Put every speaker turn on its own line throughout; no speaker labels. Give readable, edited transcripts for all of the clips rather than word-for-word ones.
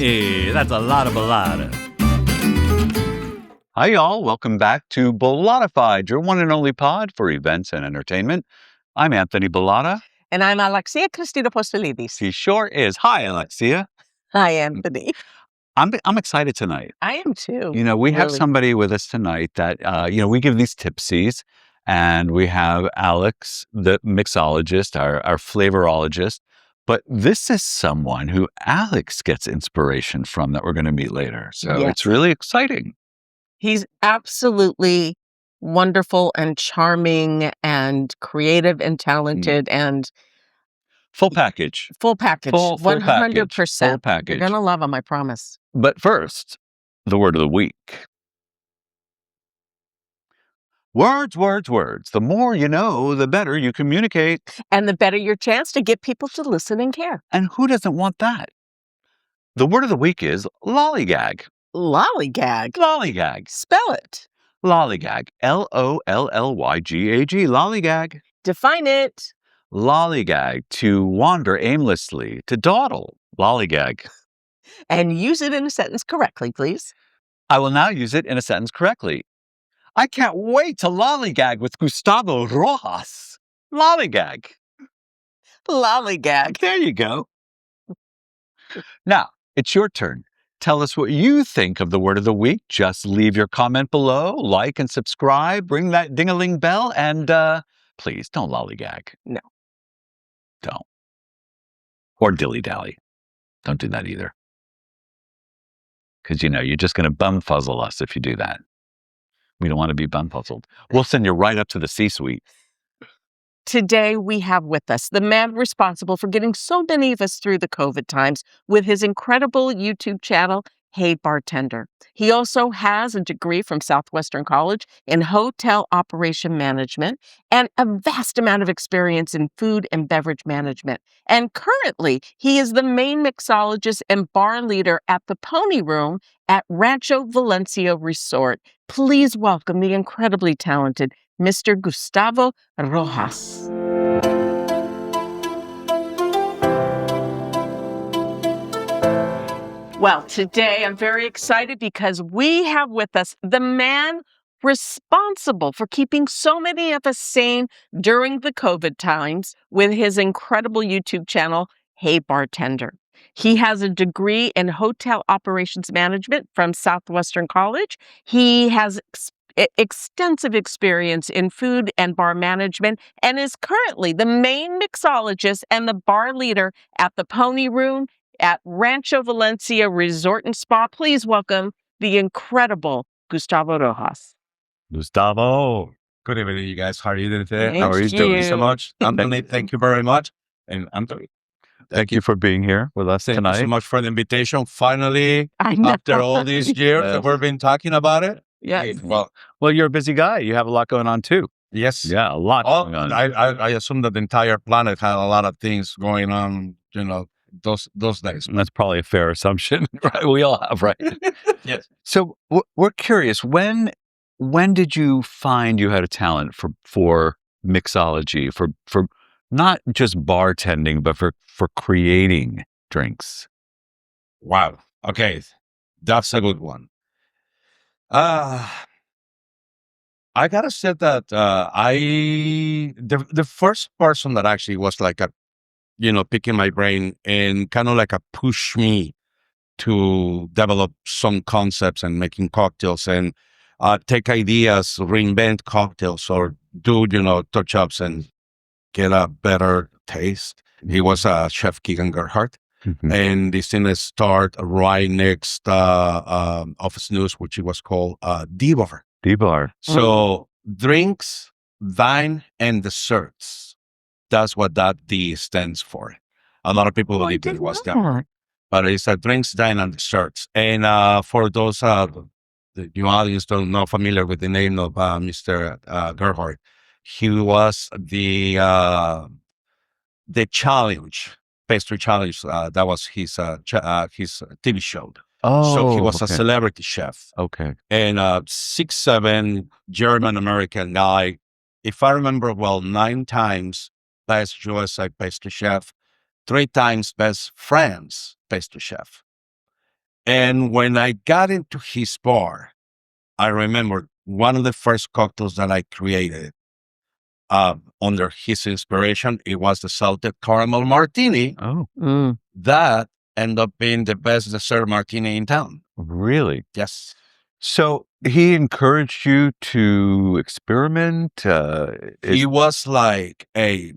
Hey, that's a lot of Bollotta. Hi, y'all. Welcome back to Bollotta-FIDE, your one and only pod for events and entertainment. I'm Anthony Bollotta.
And I'm Alexia Cristina Postolidis.
She sure is. Hi, Alexia.
Hi, Anthony.
I'm excited tonight.
I am too.
You know, we have somebody with us tonight that, we give these tipsies, and we have Alex, the mixologist, our flavorologist. But this is someone who Alex gets inspiration from that we're going to meet later. So It's really exciting.
He's absolutely wonderful and charming and creative and talented and
full package.
Full package.
Full
100%.
Full package.
You're going to love him, I promise.
But first, the word of the week. Words, words, words. The more you know, the better you communicate.
And the better your chance to get people to listen and care.
And who doesn't want that? The word of the week is lollygag.
Lollygag?
Lollygag.
Spell it.
Lollygag. Lollygag. Lollygag.
Define it.
Lollygag. To wander aimlessly. To dawdle. Lollygag.
And use it in a sentence correctly, please.
I will now use it in a sentence correctly. I can't wait to lollygag with Gustavo Rojas. Lollygag.
Lollygag.
There you go. Now, it's your turn. Tell us what you think of the word of the week. Just leave your comment below, like and subscribe, ring that ding-a-ling bell, and please don't lollygag.
No.
Don't. Or dilly-dally. Don't do that either. Because, you're just going to bumfuzzle us if you do that. We don't want to be bumfuzzled. We'll send you right up to the C-suite.
Today, we have with us the man responsible for getting so many of us through the COVID times with his incredible YouTube channel, Hey Bartender. He also has a degree from Southwestern College in hotel operation management and a vast amount of experience in food and beverage management. And currently, he is the main mixologist and bar leader at the Pony Room at Rancho Valencia Resort. Please welcome the incredibly talented Mr. Gustavo Rojas. Well, today I'm very excited because we have with us the man responsible for keeping so many of us sane during the COVID times with his incredible YouTube channel, Hey Bartender. He has a degree in hotel operations management from Southwestern College. He has extensive experience in food and bar management and is currently the main mixologist and the bar leader at the Pony Room at Rancho Valencia Resort and Spa. Please welcome the incredible Gustavo Rojas.
Gustavo. Good evening, you guys. How are you doing today?
How are you
doing? Thank you so much. Anthony, thank you very much. And Anthony,
thank you for being here with us tonight.
Thank you so much for the invitation. Finally, after all these years that we've been talking about it.
Yes.
Well, you're a busy guy. You have a lot going on too.
Yes.
Yeah, a lot going on.
I assume that the entire planet had a lot of things going on, those days.
And that's probably a fair assumption, right? We all have, right?
Yes.
So we're curious, when did you find you had a talent for mixology, for not just bartending, but for creating drinks?
Wow. Okay. That's a good one. I gotta say that the first person that actually was like picking my brain and kind of like a push me to develop some concepts and making cocktails and take ideas, reinvent cocktails, or do touch-ups and get a better taste. He was Chef Keegan Gerhardt.
Mm-hmm.
And this thing started right next Office News, which it was called D-Bar.
D-Bar.
So drinks, dine, and desserts. That's what that D stands for. A lot of people believe it was that. But it's drinks, dine, and desserts. And for those the audience don't know familiar with the name of Mr. Gerhardt, he was the challenge. Pastry Challenge, that was his TV show.
Oh,
so he was a celebrity chef.
Okay.
And 6'7" German-American guy. If I remember well, 9 times best USA pastry chef, 3 times best France pastry chef. And when I got into his bar, I remember one of the first cocktails that I created under his inspiration, it was the salted caramel martini.
Oh,
That ended up being the best dessert martini in town.
really?
Yes.
So he encouraged you to experiment?
He was like, hey,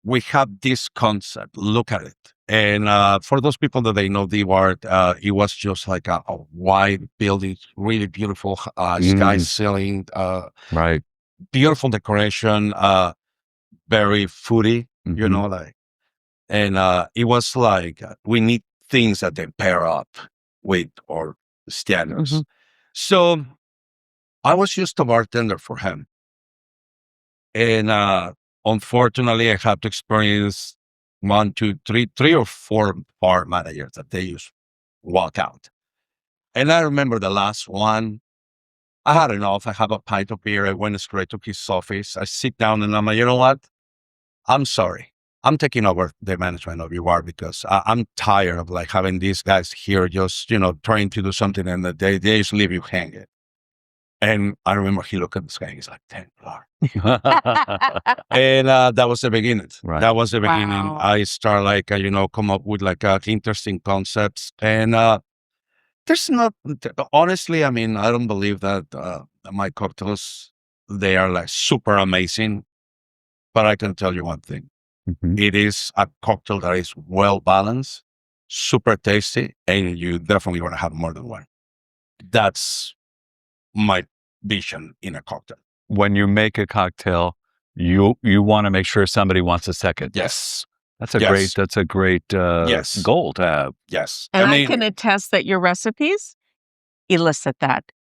we have this concept, look at it. And for those people that they know the art, it was just like a wide building, really beautiful sky ceiling,
Right.
beautiful decoration, very foodie, you know, like, and it was like, we need things that they pair up with our standards. So I was just a bartender for him. And unfortunately, I had to experience one, two, three or four bar managers that they just walk out. And I remember the last one, I had enough. I have a pint of beer. I went straight to his office. I sit down and I'm like, you know what? I'm sorry. I'm taking over the management of your bar because I'm tired of like having these guys here just, you know, trying to do something and they just leave you hanging. And I remember he looked at the sky. He's like, $10. And that was the beginning.
Right.
That was the beginning.
Wow.
I start like, you know, come up with like interesting concepts. And there's not, honestly, I mean, I don't believe that my cocktails, they are like super amazing. But I can tell you one thing. It is a cocktail that is well balanced, super tasty, and you definitely want to have more than one. That's my vision in a cocktail.
When you make a cocktail, you want to make sure somebody wants a second.
Yes.
That's a great
Yes.
goal to have.
Yes.
And I can attest that your recipes elicit that.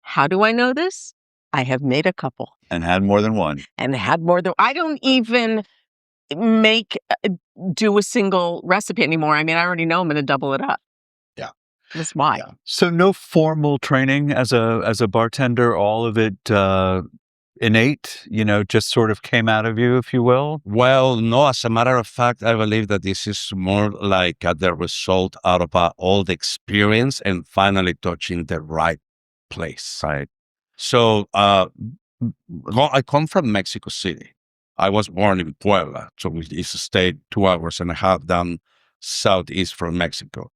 How do I know this? I have made a couple.
And had more than one.
And had more than, I don't even do a single recipe anymore. I mean, I already know I'm going to double it up.
Yeah.
That's why.
Yeah.
So no formal training as a bartender, all of it innate, you know, just sort of came out of you, if you will?
Well, no, as a matter of fact, I believe that this is more like the result out of all the experience and finally touching the right place.
Right.
So I come from Mexico City. I was born in Puebla, so it's a state 2 hours and a half down southeast from Mexico.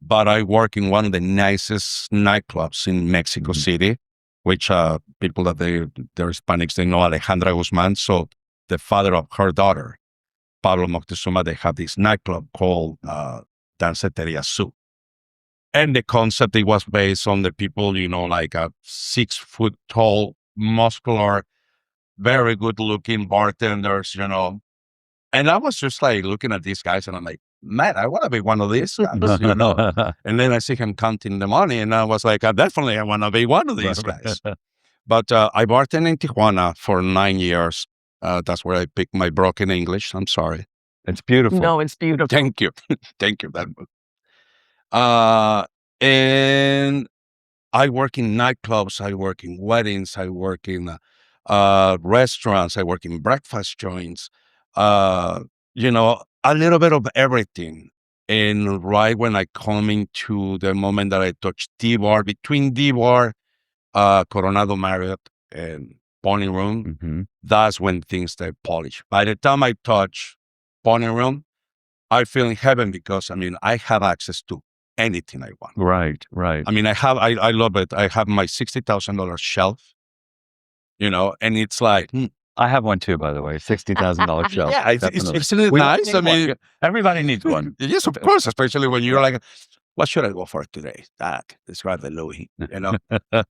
But I work in one of the nicest nightclubs in Mexico City, which people that they're Hispanics, they know Alejandra Guzman. So the father of her daughter, Pablo Moctezuma, they have this nightclub called Danceteria Su. And the concept, it was based on the people, you know, like a 6 foot tall, muscular, very good looking bartenders, you know. And I was just like looking at these guys and I'm like, man, I want to be one of these guys, you know. And then I see him counting the money and I was like, I want to be one of these guys. But I bartended in Tijuana for 9 years. That's where I picked my broken English. I'm sorry.
It's beautiful.
No, it's beautiful.
Thank you. Thank you. And I work in nightclubs, I work in weddings, I work in restaurants, I work in breakfast joints, you know, a little bit of everything. And right when I come into the moment that I touch D-Bar, between D-Bar, Coronado Marriott, and Pony Room, that's when things they polish. By the time I touch Pony Room, I feel in heaven because, I mean, I have access to anything I want.
Right, right.
I mean, I love it. I have my $60,000 shelf, you know, and it's like,
I have one too, by the way, $60,000 shelf.
yeah, it's really
We
nice. I mean,
everybody needs one.
yes, of course, especially when you're like, what should I go for today? That is rather Louis, you know.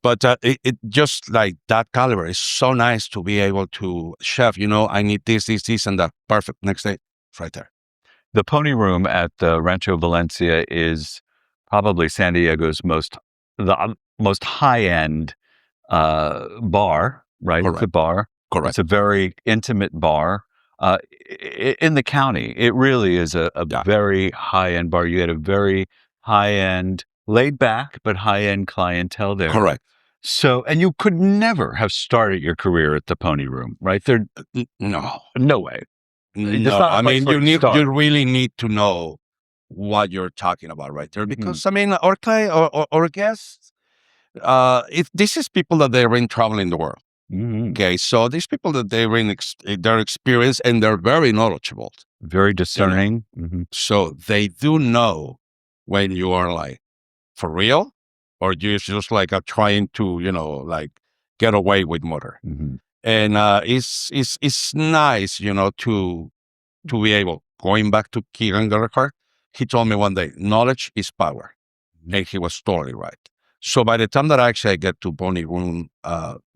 But it just like that caliber is so nice to be able to, chef, you know, I need this, and that. Perfect. Next day, it's right there.
The Pony Room at the Rancho Valencia is probably San Diego's most high-end bar, right?
Correct.
It's a bar.
Correct.
It's a very intimate bar. In the county, it really is a very high-end bar. You had a very high-end, laid-back, but high-end clientele there.
Correct.
So, and you could never have started your career at the Pony Room, right? There,
no
way.
No, I mean, you really need to know what you're talking about right there. Because I mean, our client or guests, if this is people that they're in traveling the world. Okay, so these people that they're in their experience and they're very knowledgeable,
Very discerning.
so they do know when you are like for real, or you're just like trying to like get away with murder. And it's nice to be able, going back to Kieran Gallagher, he told me one day, knowledge is power. And he was totally right. So by the time that actually I get to Bonnie Room,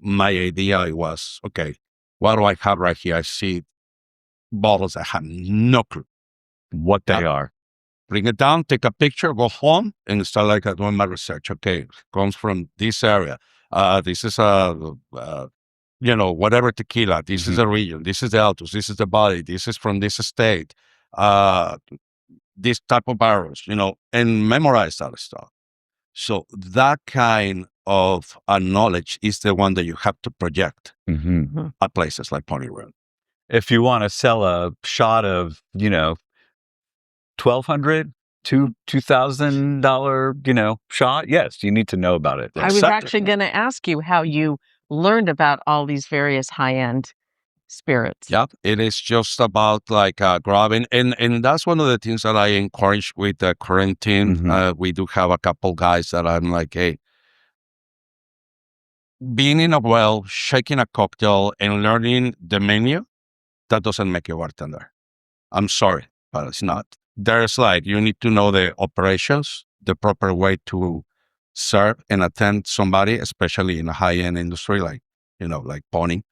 my idea was, okay, what do I have right here? I see bottles. I have no clue
what they are.
Bring it down, take a picture, go home, and start like doing my research. Okay, it comes from this area. This is whatever tequila. This is a region. This is the Altos. This is the body. This is from this state. This type of barrels, and memorize that stuff. So that kind of knowledge is the one that you have to project at places like Pony Room.
If you want to sell a shot of, $1,200 to $2,000, shot, yes, you need to know about it.
I was actually going to ask you how you learned about all these various high-end spirits.
Yeah, it is just about like grabbing, and that's one of the things that I encourage with the current team. We do have a couple guys that I'm like, hey, being in a well, shaking a cocktail, and learning the menu, that doesn't make you a bartender. I'm sorry, but it's not. There's like, you need to know the operations, the proper way to serve and attend somebody, especially in a high-end industry like Pony,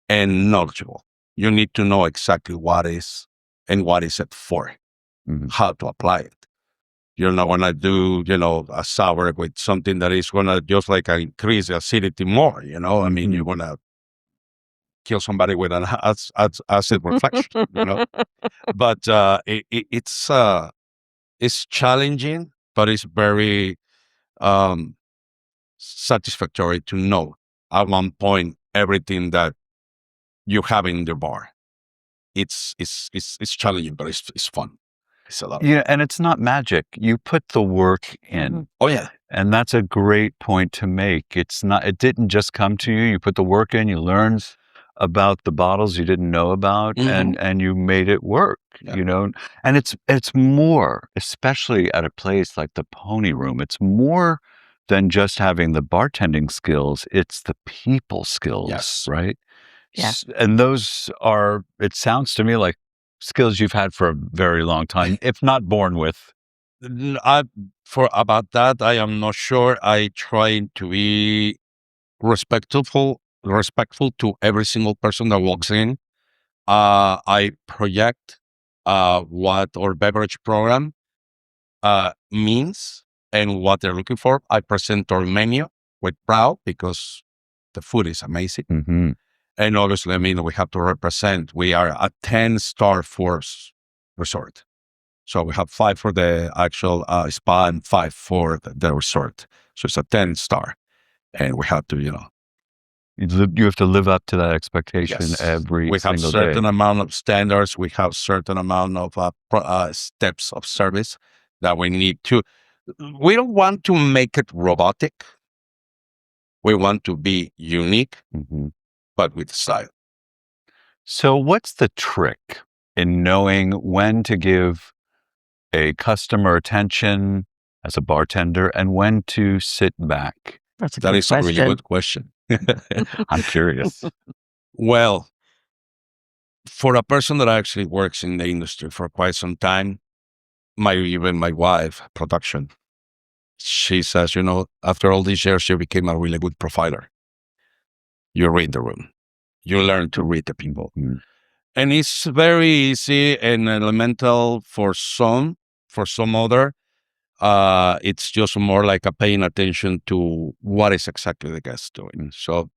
and knowledgeable. You need to know exactly what is and what is it for, how to apply it. You're not going to do, a sour with something that is going to just like increase the acidity more, I mean, you're going to kill somebody with an acid reflection, But it's challenging, but it's very satisfactory to know at one point everything that you have in the bar. It's challenging, but it's fun. It's a lot.
Yeah, and it's not magic. You put the work in.
Oh yeah.
And that's a great point to make. It didn't just come to you. You put the work in, you learned about the bottles you didn't know about, and you made it work, and it's more, especially at a place like the Pony Room, it's more than just having the bartending skills. It's the people skills, right?
Yeah.
And those are, it sounds to me like skills you've had for a very long time, if not born with.
For about that, I am not sure. I try to be respectful to every single person that walks in. I project what our beverage program means and what they're looking for. I present our menu with proud because the food is amazing. And obviously, I mean, we have to represent. We are a 10-star Force resort. So we have 5 for the actual spa and 5 for the resort. So it's a 10-star. And we have to,
you have to live up to that expectation every single day. We have
certain amount of standards. We have certain amount of steps of service that we need to. We don't want to make it robotic. We want to be unique, but with style.
So what's the trick in knowing when to give a customer attention as a bartender and when to sit back?
That is a really good question.
I'm curious.
Well, for a person that actually works in the industry for quite some time, even my wife, production, she says, after all these years, you became a really good profiler. You read the room. You learn to read the people. And it's very easy and elemental for some other. It's just more like a paying attention to what is exactly the guest doing. So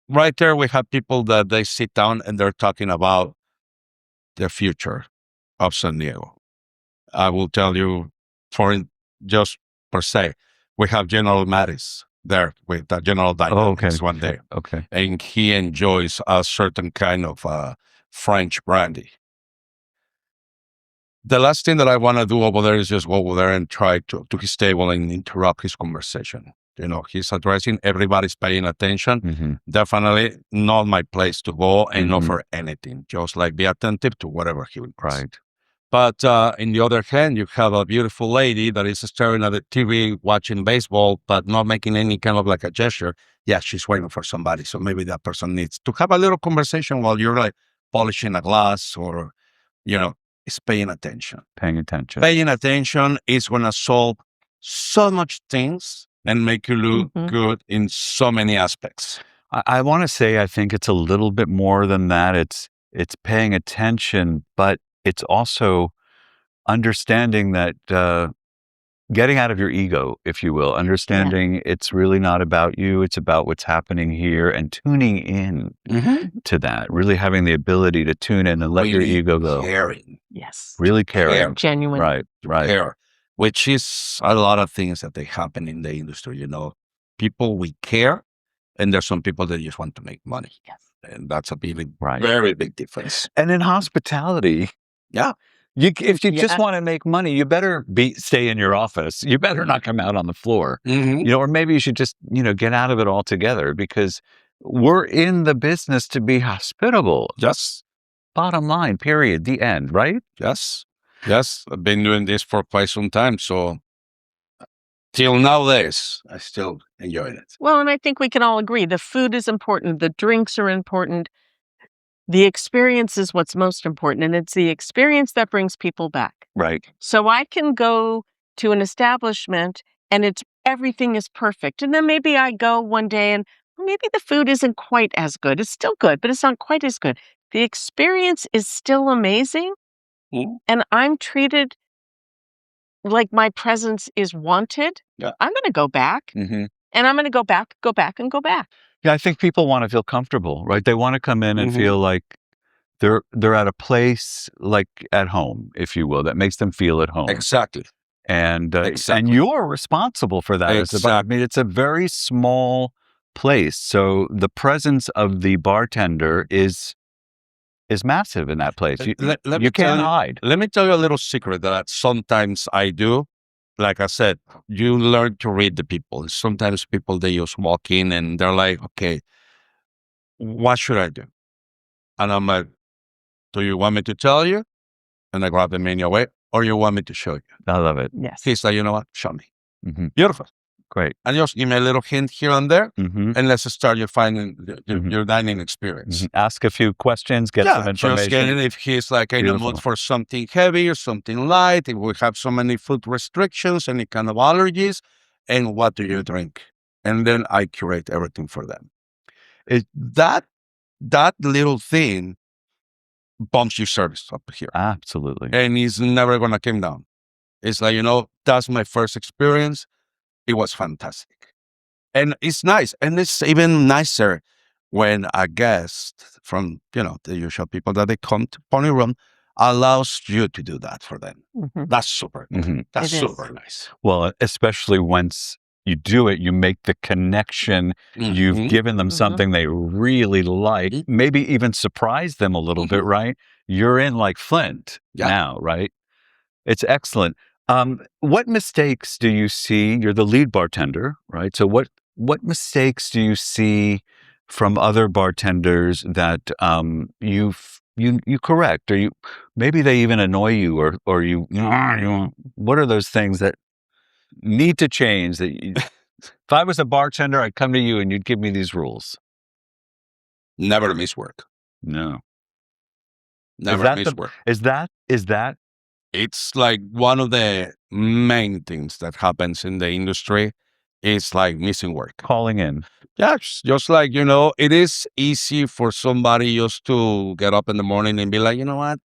right there, we have people that they sit down and they're talking about the future of San Diego. I will tell you, just per se, we have General Mattis there with the General Dynamics one day.
Okay.
And he enjoys a certain kind of French brandy. The last thing that I want to do over there is just go over there and try to his table and interrupt his conversation. He's addressing, everybody's paying attention. Definitely not my place to go and offer anything. Just like be attentive to whatever he wants.
Right.
But in the other hand, you have a beautiful lady that is staring at the TV, watching baseball, but not making any kind of like a gesture. Yeah, she's waiting for somebody. So maybe that person needs to have a little conversation while you're like polishing a glass or, is paying attention.
Paying attention.
Paying attention is going to solve so much things and make you look good in so many aspects.
I want to say, I think it's a little bit more than that. It's paying attention, but it's also understanding that getting out of your ego, if you will, understanding it's really not about you. It's about what's happening here and tuning in to that, really having the ability to tune in and let your ego go.
Caring.
Yes.
Really caring.
Genuine.
Right.
Care, which is a lot of things that they happen in the industry. People, we care, and there's some people that just want to make money.
Yes.
And that's a very big difference.
And in hospitality, if you just want to make money, you better stay in your office. You better not come out on the floor. Or maybe you should just, get out of it altogether, because we're in the business to be hospitable.
Yes.
Bottom line, period, the end, right?
Yes. I've been doing this for quite some time. So till nowadays, I still enjoy it.
Well, and I think we can all agree the food is important. The drinks are important. The experience is what's most important, and it's the experience that brings people back.
Right.
So I can go to an establishment and everything is perfect. And then maybe I go one day and maybe the food isn't quite as good. It's still good, but it's not quite as good. The experience is still amazing, and I'm treated like my presence is wanted. I'm going to go back, and I'm going to go back, and go back.
Yeah, I think people want to feel comfortable, right? They want to come in and feel like they're at a place like at home, if you will, that makes them feel at home.
Exactly.
And you're responsible for that.
Exactly.
It's a very small place, so the presence of the bartender is massive in that place. You can't hide.
Let me tell you a little secret that sometimes I do. Like I said, you learn to read the people. Sometimes people, they just walk in and they're like, okay, what should I do? And I'm like, do you want me to tell you? And I grab the menu away, or you want me to show you?
I love it.
Yes.
He's like, you know what? Show me. Beautiful.
Great.
And just give me a little hint here and there, and let's start your dining experience.
Ask a few questions, get some information.
Just get it if he's like in the mood for something heavy or something light, if we have so many food restrictions, any kind of allergies, and what do you drink? And then I curate everything for them. That little thing bumps your service up here.
Absolutely.
And it's never going to come down. It's like, that's my first experience. It was fantastic. And it's nice. And it's even nicer when a guest from, the usual people that they come to Pony Room allows you to do that for them. That's super. That's super nice.
Well, especially once you do it, you make the connection. You've given them something they really like, maybe even surprise them a little bit, right? You're in like Flint now, right? It's excellent. What mistakes do you see? You're the lead bartender, right? So what mistakes do you see from other bartenders that you correct, or maybe they even annoy you, or you what are those things that need to change? That if I was a bartender, I'd come to you and you'd give me these rules.
Never miss work.
No.
Never miss work.
Is that?
It's like one of the main things that happens in the industry is like missing work.
Calling in.
Yeah, just like, it is easy for somebody just to get up in the morning and be like, you know what?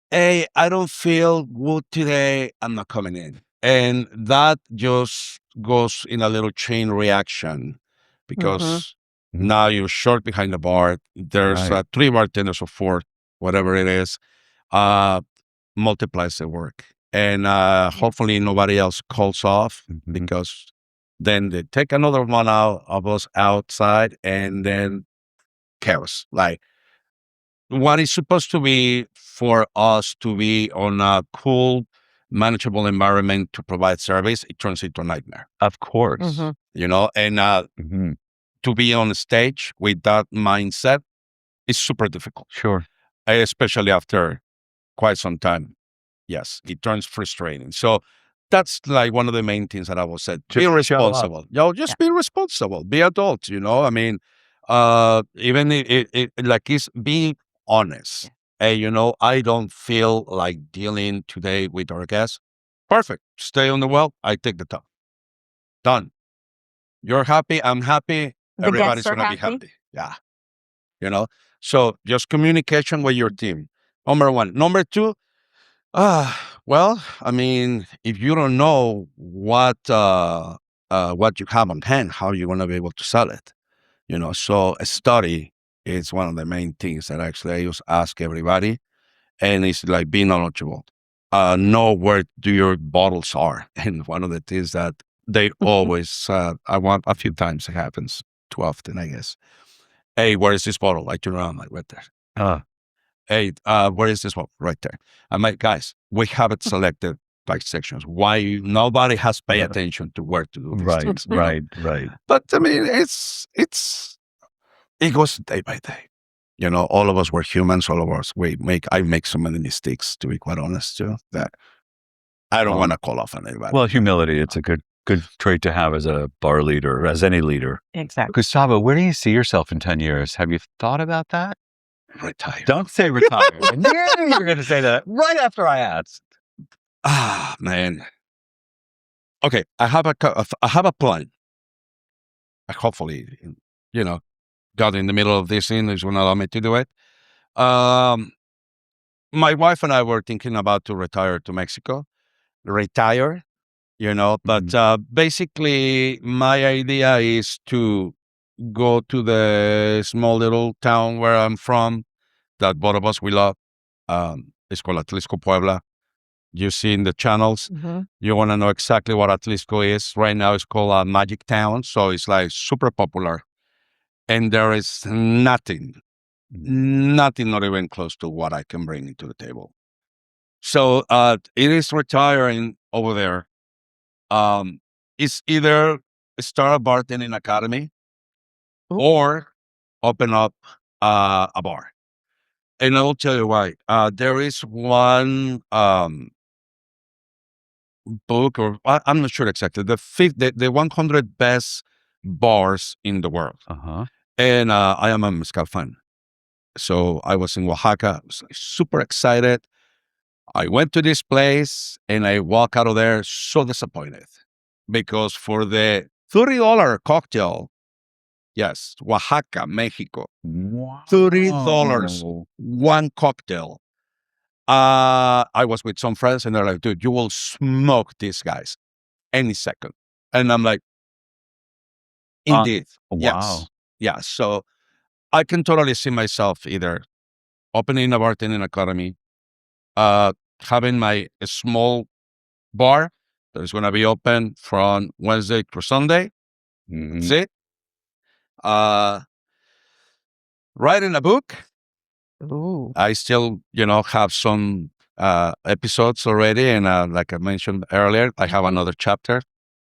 Hey, I don't feel good today. I'm not coming in. And that just goes in a little chain reaction because now you're short behind the bar. There's 3 bartenders or 4, whatever it is. Multiplies the work, and hopefully nobody else calls off, because then they take another one out of us outside, and then chaos. Like what is supposed to be for us to be on a cool, manageable environment to provide service, it turns into a nightmare.
Of course.
Mhm.
And
Mhm.
to be on stage with that mindset is super difficult,
Sure.
especially after quite some time. Yes, it turns frustrating. So that's like one of the main things that I will say. Be
Just show up.
responsible. Just be responsible. Be adult. I mean, even like it's being honest. Hey, I don't feel like dealing today with our guests. Perfect. Stay on the well. I take the top. Done. You're happy. I'm happy.
The
Everybody's
guests are
gonna be
happy.
happy. Yeah. So just communication with your team. Number one. Number two, well, I mean, if you don't know what you have on hand, how are you going to be able to sell it? So a study is one of the main things that actually I just ask everybody, and it's like being knowledgeable. Know where do your bottles are, and one of the things that they always, I want a few times it happens too often, I guess. Hey, where is this bottle? I turn around like right there.
Uh,
Hey, where is this one? Right there. I'm like, guys, we have it selected by sections. Why nobody has paid attention to where to do these
right,
things?
right.
But I mean, it goes day by day. All of us were humans. All of us I make so many mistakes, to be quite honest, too, that I don't want to call off on anybody.
Well, humility, it's a good trait to have as a bar leader, or as any leader.
Exactly.
Gustavo, where do you see yourself in 10 years? Have you thought about that?
Retire.
Don't say retire. I knew you were going to say that right after I asked.
Man. Okay, I have a plan. Hopefully, God in the middle of this thing is going to allow me to do it. My wife and I were thinking about to retire to Mexico, but basically my idea is to go to the small little town where I'm from that both of us we love. It's called Atlisco, Puebla. You see in the channels, you want to know exactly what Atlisco is. Right now it's called a magic town. So it's like super popular. And there is nothing, not even close to what I can bring into the table. So it is retiring over there. It's either start a bartending academy or open up a bar. And I will tell you why. There is one book, or I'm not sure exactly, the 100 best bars in the world. And I am a mezcal fan. So I was in Oaxaca. I was super excited. I went to this place and I walk out of there so disappointed because for the $30 cocktail, yes, Oaxaca, Mexico, $30, one cocktail. I was with some friends and they're like, dude, you will smoke these guys any second. And I'm like, indeed.
Wow.
Yes. Yeah. So I can totally see myself either opening a bartending academy, having my small bar that is going to be open from Wednesday to Sunday. That's it. Writing a book.
Ooh.
I still, have some episodes already. And like I mentioned earlier, I have another chapter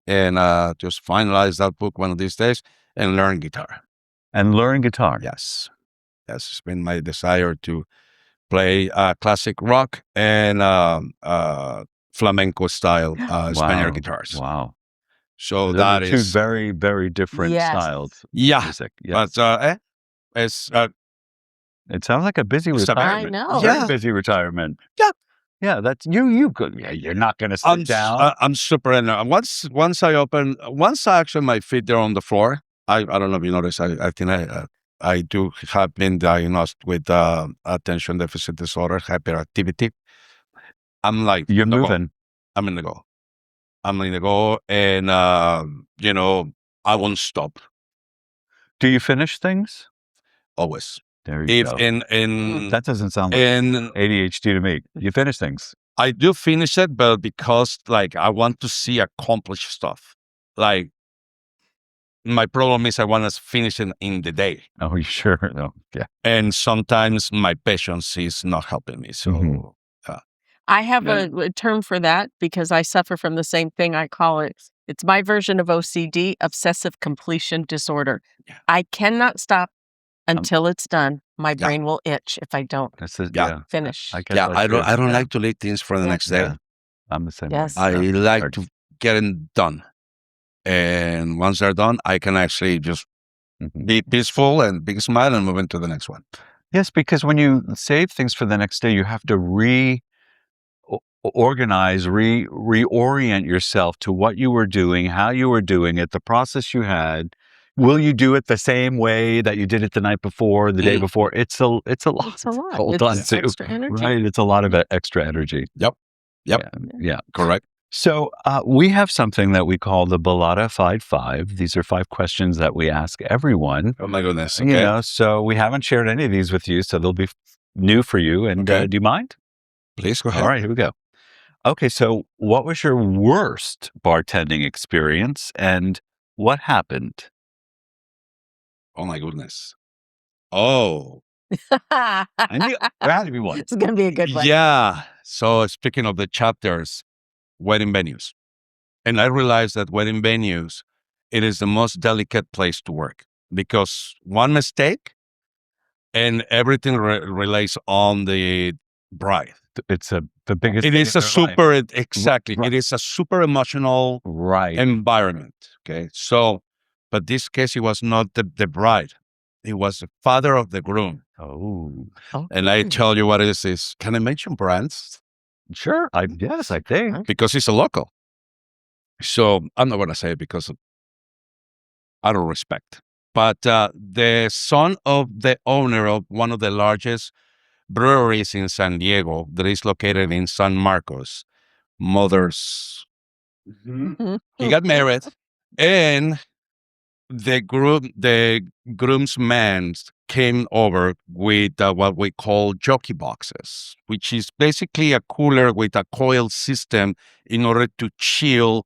and just finalize that book one of these days and learn guitar. Yes. It's been my desire to play classic rock and flamenco style Spaniard guitars.
Wow.
So
Those
that
are two
is
very, very different styles of music.
But it's
it sounds like a busy
It's a
retirement.
I know.
Very busy retirement.
Yeah.
Yeah, that's you could. Yeah, you're not going to sit down.
I'm super in there. Once I actually my feet there on the floor. I don't know if you notice. I think I do have been diagnosed with attention deficit disorder, hyperactivity. I'm like,
You're moving.
I'm in the go. And I won't stop.
Do you finish things?
Always.
There you go. That doesn't sound like ADHD to me. You finish things.
I do finish it, but because like I want to see accomplished stuff. Like my problem is I want to finish it in the day.
Oh, you sure? No. Yeah.
And sometimes my patience is not helping me. So
Mhm.
I have
Yeah.
a term for that because I suffer from the same thing. I call it's my version of OCD, obsessive completion disorder.
Yeah.
I cannot stop until it's done. My
Yeah.
brain will itch if I don't
That's it.
Yeah.
Yeah.
finish.
I get
Yeah,
that
I don't.
too.
I don't
Yeah.
like to leave things for the
Yeah.
next day.
Yeah. I'm the same
Yes.
way.
I
Yeah.
like
Hard.
to get it done, and once they're done, I can actually just
Mhm.
be peaceful and big smile and move into the next one.
Yes, because when you save things for the next day, you have to organize, reorient yourself to what you were doing, how you were doing it, the process you had. Will you do it the same way that you did it the night before, the day
Mm.
before? It's a lot
It's a lot.
to hold on
It's
to,
extra energy.
right? It's a lot of extra energy.
Yep. Yep.
Yeah.
Correct.
So we have something that we call the Bollotta-FIDE 5. These are 5 questions that we ask everyone.
Oh my goodness.
You
Okay.
know, so we haven't shared any of these with you, so they'll be new for you. And
Okay.
do you mind?
Please go ahead.
All right, here we go. Okay, so what was your worst bartending experience and what happened?
Oh my goodness. Oh.
I knew there had to be one.
It's going to be a good one.
Yeah. So speaking of the chapters, wedding venues. And I realized that wedding venues, it is the most delicate place to work because one mistake and everything relates on the bride.
It's the biggest
It
thing
is
in
a
their life.
super, exactly.
Right.
It is a super emotional
Right.
environment. Okay. So, but this case, it was not the bride. It was the father of the groom.
Oh,
And I tell you what it is. Can I mention brands?
sure. Yes, I think.
Because it's a local. So I'm not going to say it because of out of respect. But the son of the owner of one of the largest breweries in San Diego that is located in San Marcos, mother's, he got married, and the groomsmen came over with what we call jockey boxes, which is basically a cooler with a coil system in order to chill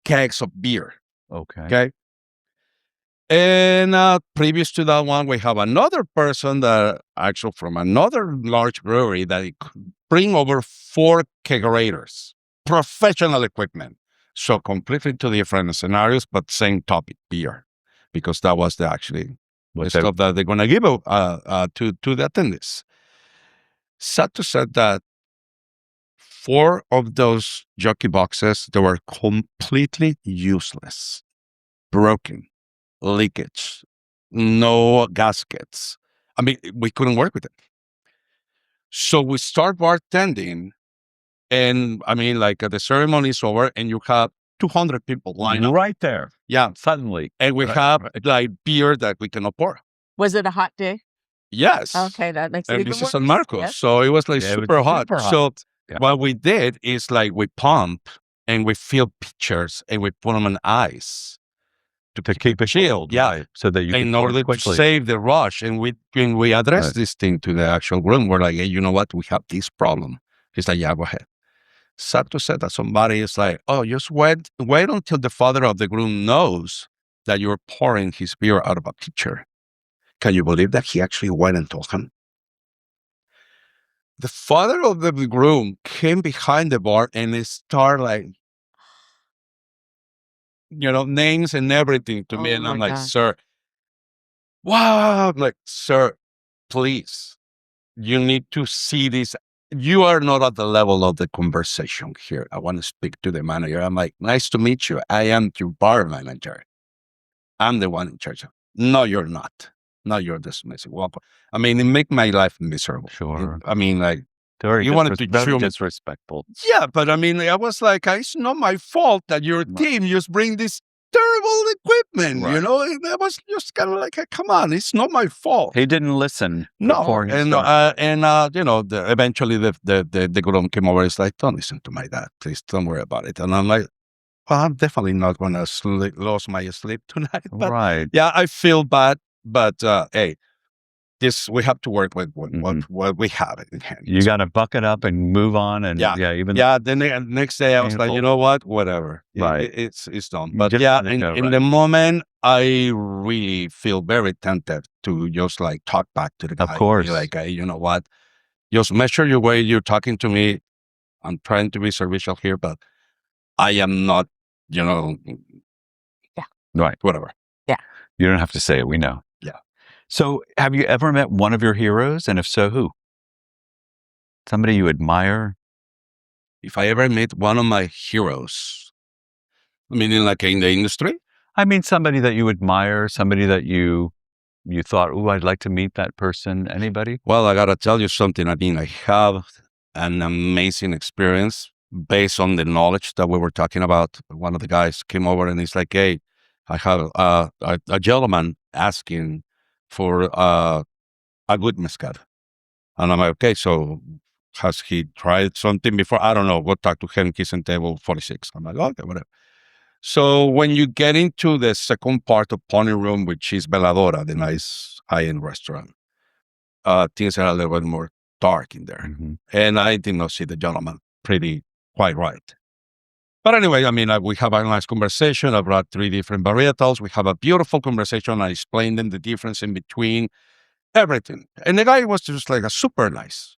kegs of beer.
Okay.
Okay. And previous to that one, we have another person that actually from another large brewery that it could bring over 4 kegerators, professional equipment. So completely two different scenarios, but same topic, beer, because that was the actually the stuff that they're going to give to the attendees. Sad to say that 4 of those jockey boxes, they were completely useless, broken, leakage, no gaskets. I mean, we couldn't work with it. So we start bartending, and I mean, like the ceremony is over, and you have 200 people lined up.
Right there.
Yeah.
Suddenly.
And we have like beer that we cannot pour.
Was it a hot day?
Yes.
Okay, that makes it
And
even
this is
worse.
San Marcos.
Yes.
So it was like
Yeah, it was
super hot.
super hot.
So
Yeah.
what we did is like we pump and we fill pitchers and we put them on ice
To keep it
chilled.
cold,
Yeah.
right, so that you can
in
pour
order to
quickly.
save the rush. And when we address
Right.
this thing to the actual groom, we're like, hey, you know what? We have this problem. He's like, yeah, go ahead. Sad to say that somebody is like, oh, just wait until the father of the groom knows that you're pouring his beer out of a pitcher. Can you believe that he actually went and told him? The father of the groom came behind the bar and they started like, names and everything to me.
Oh
And I'm
my
like,
gosh.
sir, wow. I'm like, sir, please, you need to see this. You are not at the level of the conversation here. I want to speak to the manager. I'm like, nice to meet you. I am your bar manager. I'm the one in charge. No, you're not. No, you're dismissing. Well, I mean, it make my life miserable.
Sure.
I mean, like,
Very
you wanted to
very
chew me.
disrespectful.
Yeah, but I mean, I was like, it's not my fault that your team just bring this terrible equipment,
Right.
And I was just kind of like, come on, it's not my fault.
He didn't listen before he
And
started.
eventually the groom came over. It's like, don't listen to my dad, please, don't worry about it. And I'm like, well, I'm definitely not going to lose my sleep tonight. But
Right.
yeah, I feel bad, but hey, this we have to work with
Mhm.
what we have in hand.
You got to buck it up and move on. And
Yeah.
even
Yeah, the next day I was like,
painful.
you know what, whatever.
Right.
It's done.
You
But
just
yeah,
let it go,
in
right.
the moment, I really feel very tempted to just like talk back to the guy.
Of
and be
course.
like, hey, you know what? Just measure your way. You're talking to me. I'm trying to be servicial here, but I am not, you know,
Right.
whatever.
You don't have to say it. We know.
Yeah.
So have you ever met one of your heroes? And if so, who? Somebody you admire?
If I ever meet one of my heroes, meaning like in the industry,
I mean, somebody that you admire, somebody that you thought, oh, I'd like to meet that person. Anybody?
well, I gotta tell you something. I mean, I have an amazing experience based on the knowledge that we were talking about. One of the guys came over and he's like, "Hey, I have a gentleman asking for a good mezcal," and I'm like, "Okay, so has he tried something before? I don't know. Go talk to him. He's in table 46." I'm like, "Okay, whatever." So when you get into the second part of Pony Room, which is Veladora, the nice high-end restaurant, things are a little bit more dark in there.
Mhm.
And I did not see the gentleman pretty quite right. But anyway, I mean, we have a nice conversation. I brought 3 different varietals. We have a beautiful conversation. I explained them the difference in between everything. And the guy was just like a super nice.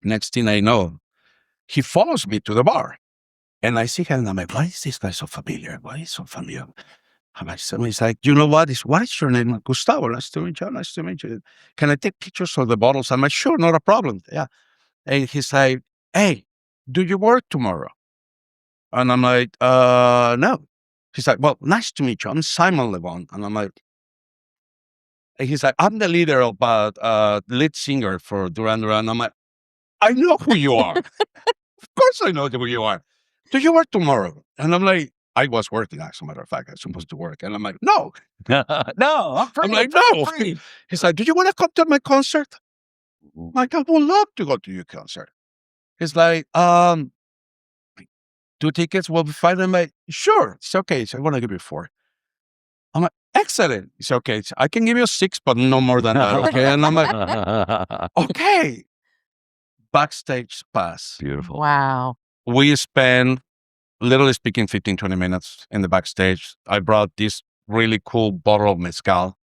Next thing I know, he follows me to the bar. And I see him and I'm like, why is this guy so familiar? Why is he so familiar? And I said, he's like, you know what is your name? Gustavo, nice to meet you. Nice to meet you. Can I take pictures of the bottles? I'm like, sure, not a problem. Yeah. And he's like, hey, do you work tomorrow? And I'm like, no. He's like, well, nice to meet you. I'm Simon Levon. And I'm like, and he's like, I'm the leader of, lead singer for Duran Duran. I'm like, I know who you are. Of course I know who you are. Do you work tomorrow? And I'm like, I was working, as a matter of fact. I was supposed to work. And I'm like, no.
No, I'm free.
I'm like,
free,
no.
free.
He's like, do you want to come to my concert? I'm like, I would love to go to your concert. He's like, 2 tickets will be fine. I'm like, sure, it's okay. So I want to give you 4. I'm like, excellent. It's okay. I can give you 6, but no more than that. Okay. And I'm like, okay. Backstage pass.
Beautiful.
Wow.
We spend, literally speaking, 15, 20 minutes in the backstage. I brought this really cool bottle of mezcal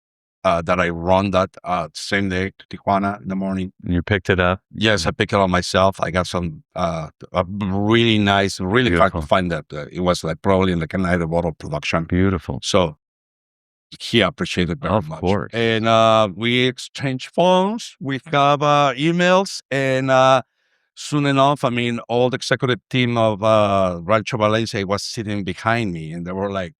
that I run that same day to Tijuana in the morning.
You picked it up.
Yes, I picked it up myself. I got some a really nice, really hard
Beautiful.
to find that. It was like probably like a night of bottle production.
Beautiful.
So he appreciated very
Of
much.
course.
And we exchange phones, we have emails, and soon enough, I mean, all the executive team of Rancho Valencia was sitting behind me, and they were like,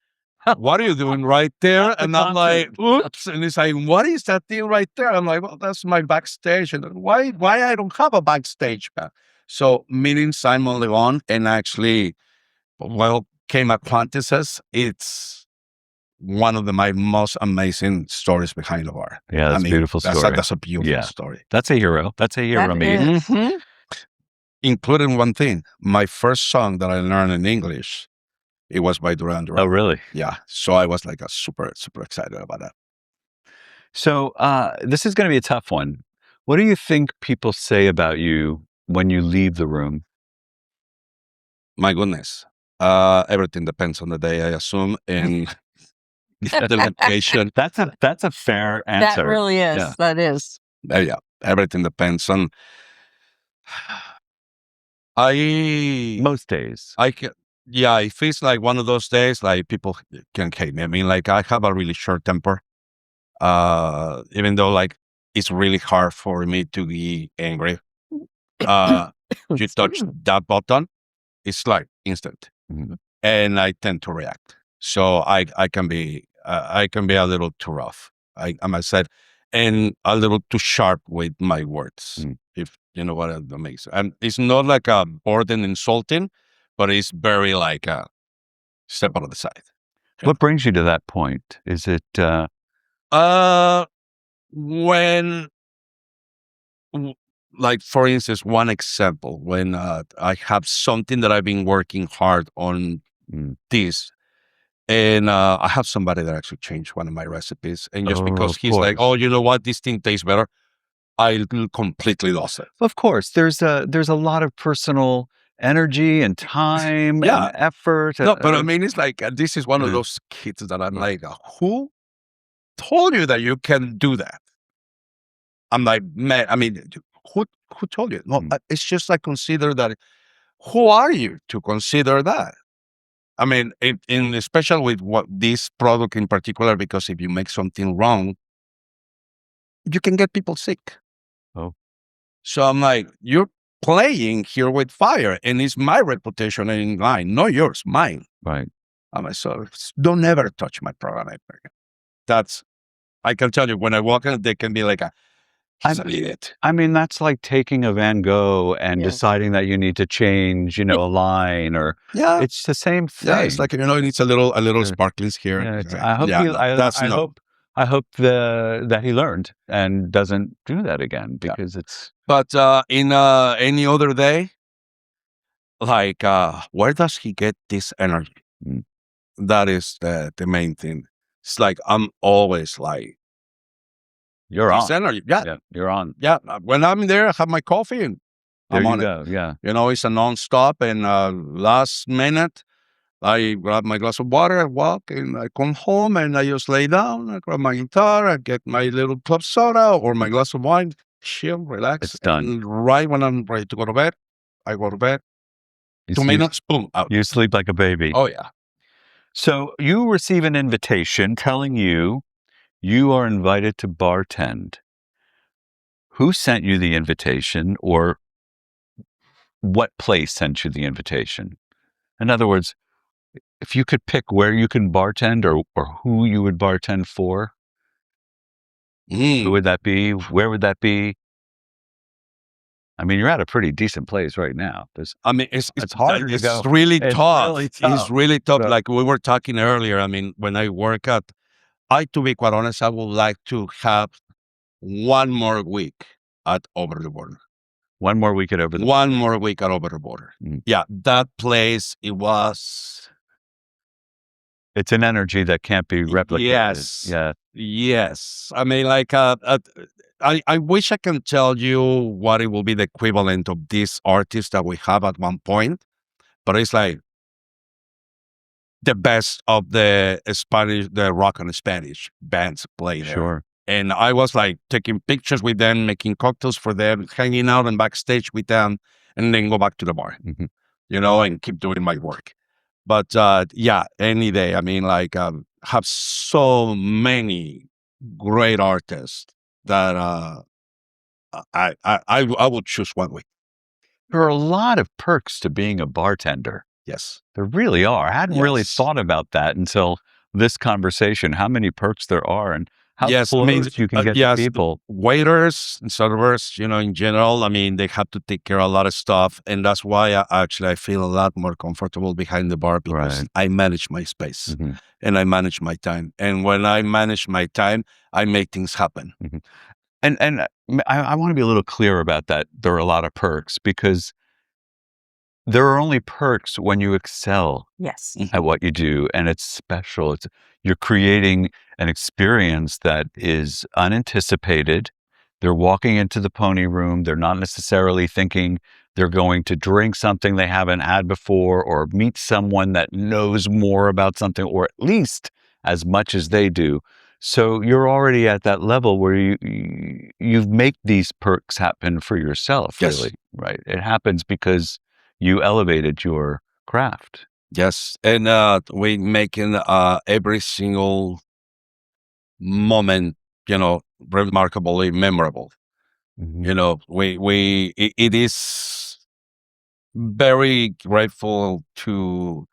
what are you doing right there? And I'm like, oops. And he's like, what is that thing right there? I'm like, well, that's my backstage. And why I don't have a backstage? So meeting Simon Leon and actually, well, came at Quantices, it's one of my most amazing stories behind the bar.
Yeah, that's a beautiful story.
That's a beautiful
Yeah.
story.
That's a hero. That's a hero
That
meeting.
is. Mhm.
Including one thing, my first song that I learned in English, it was by Duran Duran.
Oh, really?
Yeah. So I was like super excited about that.
So this is going to be a tough one. What do you think people say about you when you leave the room?
My goodness. Everything depends on the day, I assume, and the location.
That's a fair answer.
That really is.
Yeah.
That is.
Yeah, everything depends on.
Most days.
I can, yeah, it feels like one of those days, like people can hate me. I mean, like I have a really short temper. Even though like it's really hard for me to be angry. You touch that button, it's like instant.
Mhm.
And I tend to react. So I can be a little too rough. I might say, and a little too sharp with my words.
Mm.
If you know what that makes. And it's not like a burden insulting, but it's very like a step out of the side.
What brings you to that point? Is it
When like for instance, one example, when I have something that I've been working hard on
Mm.
this, And I have somebody that actually changed one of my recipes. And just because
of
he's like,
course.
oh, you know what? This thing tastes better. I completely lost it.
Of course, there's a lot of personal energy and time and
Yeah.
effort.
No, but I mean, it's like, this is one of
Yeah.
those kids that I'm like, who told you that you can do that? I'm like, man, I mean, who told you? No,
Mm.
it's just like, consider that. Who are you to consider that? I mean, in especially with what this product in particular, because if you make something wrong, you can get people sick.
Oh,
So I'm like, you're playing here with fire, and it's my reputation in line, not yours, mine.
right.
I'm like, so don't ever touch my program ever again. That's, I can tell you, when I walk in, they can be like, he's an idiot.
I mean, that's like taking a Van Gogh and
Yeah.
deciding that you need to change, a line, or
Yeah.
it's the same
Yeah. It's
thing.
like, it needs a little
Yeah.
sparklings here.
Yeah,
It's like,
I hope
yeah, no, that's
I
no.
hope that he learned and doesn't do that again,
Yeah.
because it's
But in any other day, like, where does he get this energy?
Mm.
That is the main thing. It's like, I'm always like,
you're
this
on.
energy. Yeah.
Yeah, you're on.
Yeah. When I'm there, I have my coffee and
There
I'm
you
on it.
go. Yeah.
It's a nonstop. And last minute, I grab my glass of water, I walk, and I come home and I just lay down. I grab my guitar, I get my little club soda or my glass of wine, chill, relax.
It's done.
And right when I'm ready to go to bed, I go to bed.
You
2
see-
minutes, boom, out.
You sleep like a baby.
Oh, yeah.
So you receive an invitation telling you are invited to bartend. Who sent you the invitation, or what place sent you the invitation? In other words, if you could pick where you can bartend, or who you would bartend for, who
Mm.
would that be? Where would that be? I mean, you're at a pretty decent place right now.
I mean,
It's harder to go.
really
It's
tough.
really
It's
tough.
really tough.
So-
Like we were talking earlier. I mean, when I work at, to be quite honest, I would like to have one more week at Over the Border.
One more week at Over the
One more week at Over the Border.
Mm.
Yeah, that place, it was.
It's an energy that can't be replicated.
Yes.
Yeah.
Yes. I mean, like, I wish I can tell you what it will be the equivalent of this artist that we have at one point, but it's like the best of the rock and Spanish bands play there.
Sure.
And I was like taking pictures with them, making cocktails for them, hanging out and backstage with them, and then go back to the bar,
Mhm.
and keep doing my work. But yeah, any day. I mean, like, have so many great artists that I would choose one week.
There are a lot of perks to being a bartender.
Yes.
There really are. I hadn't really
Yes.
thought about that until this conversation, how many perks there are and how
Yes, I
close
mean,
you can get to
yes,
people.
waiters and servers, in general, I mean, they have to take care of a lot of stuff. And that's why I feel a lot more comfortable behind the bar, because
Right.
I manage my space
Mhm.
and I manage my time. And when I manage my time, I make things happen.
And I want to be a little clear about that. There are a lot of perks, because there are only perks when you excel
Yes.
at what you do, and it's special. You're creating an experience that is unanticipated. They're walking into the pony room. They're not necessarily thinking they're going to drink something they haven't had before, or meet someone that knows more about something, or at least as much as they do. So you're already at that level where you make these perks happen for yourself,
Yes.
really, right? It happens because you elevated your craft.
Yes. And we making every single moment, remarkably memorable.
Mhm.
It is very grateful to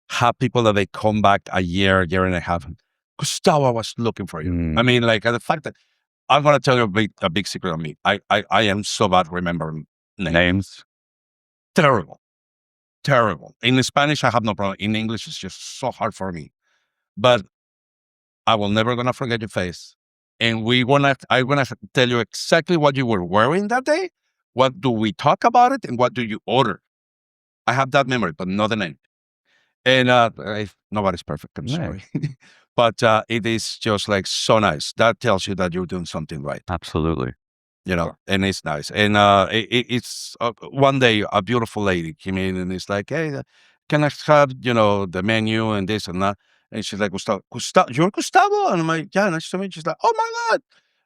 have people that they come back a year and a half. Gustavo, I was looking for you.
Mm.
I mean, like, the fact that I'm going to tell you a big secret of me. I am so bad remembering names.
Names.
Terrible. Terrible. In Spanish, I have no problem. In English, it's just so hard for me. But I will never gonna forget your face. And I'm gonna tell you exactly what you were wearing that day. What do we talk about it, and what do you order? I have that memory, but not the name. And nobody's perfect. I'm sorry. But it is just like so nice. That tells you that you're doing something right.
Absolutely.
And it's nice. And it's one day a beautiful lady came in and it's like, hey, can I have, the menu and this and that? And she's like, Gustavo, you're Gustavo? And I'm like, yeah, nice to meet you. She's like, oh my God.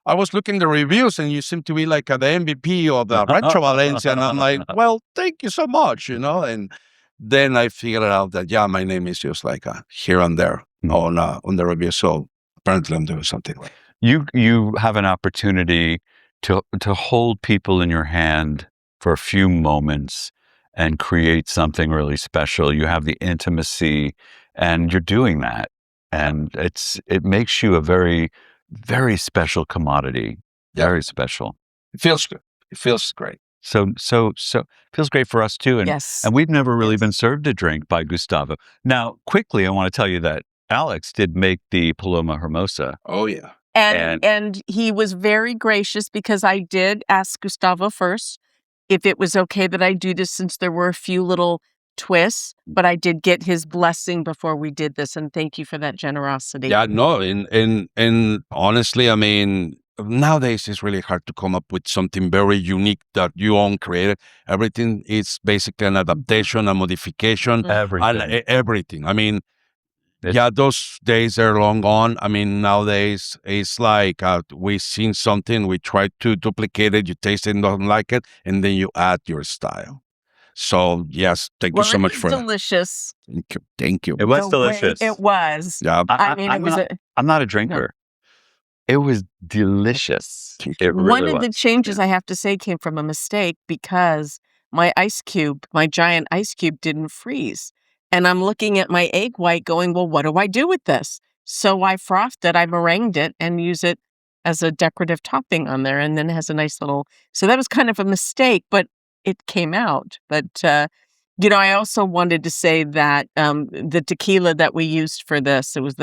I was looking the reviews and you seem to be like the MVP of the Rancho Valencia. And I'm like, well, thank you so much, And then I figured out that, yeah, my name is just like here and there on the review. So apparently I'm doing something right.
You have an opportunity to hold people in your hand for a few moments and create something really special. You have the intimacy, and you're doing that, and it makes you a very, very special commodity. Very special.
It feels good. It feels great.
So feels great for us too. And
Yes.
and we've never really been served a drink by Gustavo. Now, quickly, I want to tell you that Alex did make the Paloma Hermosa.
Oh yeah.
And he was very gracious because I did ask Gustavo first if it was okay that I do this since there were a few little twists, but I did get his blessing before we did this, and thank you for that generosity.
Yeah, no, and honestly, I mean, nowadays it's really hard to come up with something very unique that you own created. Everything is basically an adaptation, a modification, everything. I mean, those days are long gone. I mean, nowadays it's like we've seen something, we try to duplicate it, you taste it and don't like it, and then you add your style. So yes, thank you so much for
delicious.
that. Thank you.
It was delicious.
It was.
Yeah.
I mean,
I'm not a drinker. It was delicious. It really
One of the changes, I have to say, came from a mistake because my giant ice cube didn't freeze. And I'm looking at my egg white going, well, what do I do with this? So I frothed it, I meringued it, and use it as a decorative topping on there. And then it has a nice little, so that was kind of a mistake, but it came out. But, I also wanted to say that the tequila that we used for this, it was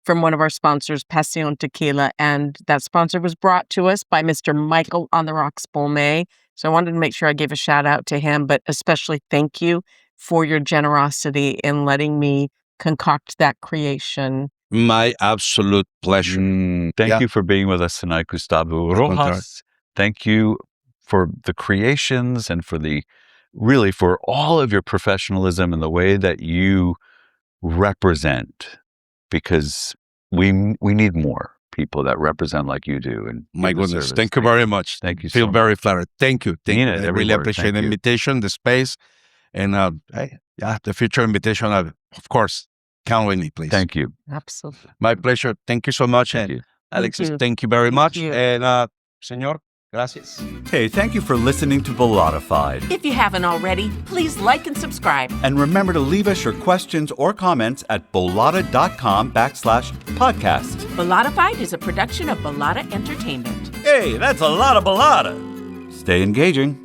from one of our sponsors, Passion Tequila, and that sponsor was brought to us by Mr. Michael on the Rocks Bolme. So I wanted to make sure I gave a shout out to him, but especially thank you for your generosity in letting me concoct that creation.
My absolute pleasure.
Thank you for being with us tonight, Gustavo Rojas. Thank you for the creations and for all of your professionalism and the way that you represent, because we need more people that represent like you do. And
my goodness, thank you very much.
Thank you.
Feel very flattered. Thank you.
Thank you.
I really appreciate the invitation, the space, and the future invitation. Of course, count with me, please.
Thank you.
Absolutely.
My pleasure. Thank you so much.
Thank you.
Alexis, thank you very much. And Senor, gracias.
Hey, thank you for listening to Bollotta-FIDE.
If you haven't already, please like and subscribe.
And remember to leave us your questions or comments at bollotta.com/podcast.
Bollotta-FIDE is a production of Bollotta Entertainment.
Hey, that's a lot of Bollotta. Stay engaging.